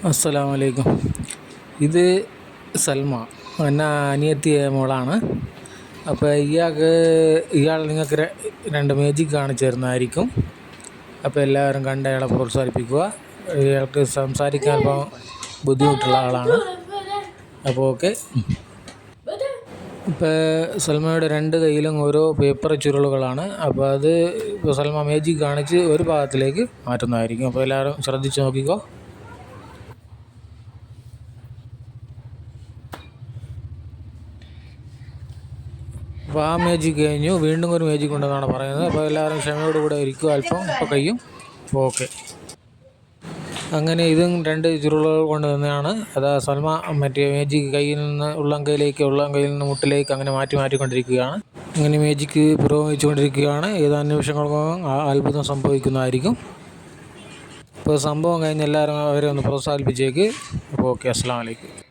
അസ്സലാമലൈക്കും. ഇത് സൽമ, എന്നെ അനിയത്തിയ മോളാണ്. അപ്പോൾ ഇയാൾ നിങ്ങൾക്ക് രണ്ട് മേജിക് കാണിച്ചു തരുന്നതായിരിക്കും. അപ്പോൾ എല്ലാവരും കണ്ട് അയാളെ പ്രോത്സാഹിപ്പിക്കുക. ഇയാൾക്ക് സംസാരിക്കാൻ ഇപ്പോൾ ബുദ്ധിമുട്ടുള്ള ആളാണ്. അപ്പോൾ ഓക്കെ. ഇപ്പോൾ സൽമയുടെ രണ്ട് കയ്യിലും ഓരോ പേപ്പർ ചുരുളുകളാണ്. അപ്പോൾ അത് ഇപ്പോൾ സൽമ മേജിക് കാണിച്ച് ഒരു ഭാഗത്തിലേക്ക് മാറ്റുന്നതായിരിക്കും. അപ്പോൾ എല്ലാവരും ശ്രദ്ധിച്ച് നോക്കിക്കോ. അപ്പോൾ ആ മേജിക് കഴിഞ്ഞു, വീണ്ടും ഒരു മേജിക് ഉണ്ടെന്നാണ് പറയുന്നത്. അപ്പോൾ എല്ലാവരും ക്ഷമയോടുകൂടെ ഇരിക്കുക. അല്പം ഇപ്പോൾ കഴിയും. അപ്പോൾ ഓക്കെ. അങ്ങനെ ഇതും രണ്ട് ചുരുളുകൾ കൊണ്ട് തന്നെയാണ്. അതാ സൽമ മറ്റേ മേജിക് കയ്യിൽ നിന്ന് ഉള്ളംകൈയിൽ നിന്ന് മുട്ടിലേക്ക് അങ്ങനെ മാറ്റിക്കൊണ്ടിരിക്കുകയാണ്. അങ്ങനെ മേജിക് പുരോഗമിച്ചുകൊണ്ടിരിക്കുകയാണ്. ഏതാനും നിമിഷങ്ങൾക്കകം അത്ഭുതം സംഭവിക്കുന്നതായിരിക്കും. ഇപ്പോൾ സംഭവം കഴിഞ്ഞ് എല്ലാവരും അവരെ ഒന്ന് പ്രോത്സാഹിപ്പിച്ചേക്ക്. അപ്പോൾ ഓക്കെ. അസ്സലാമു അലൈക്കും.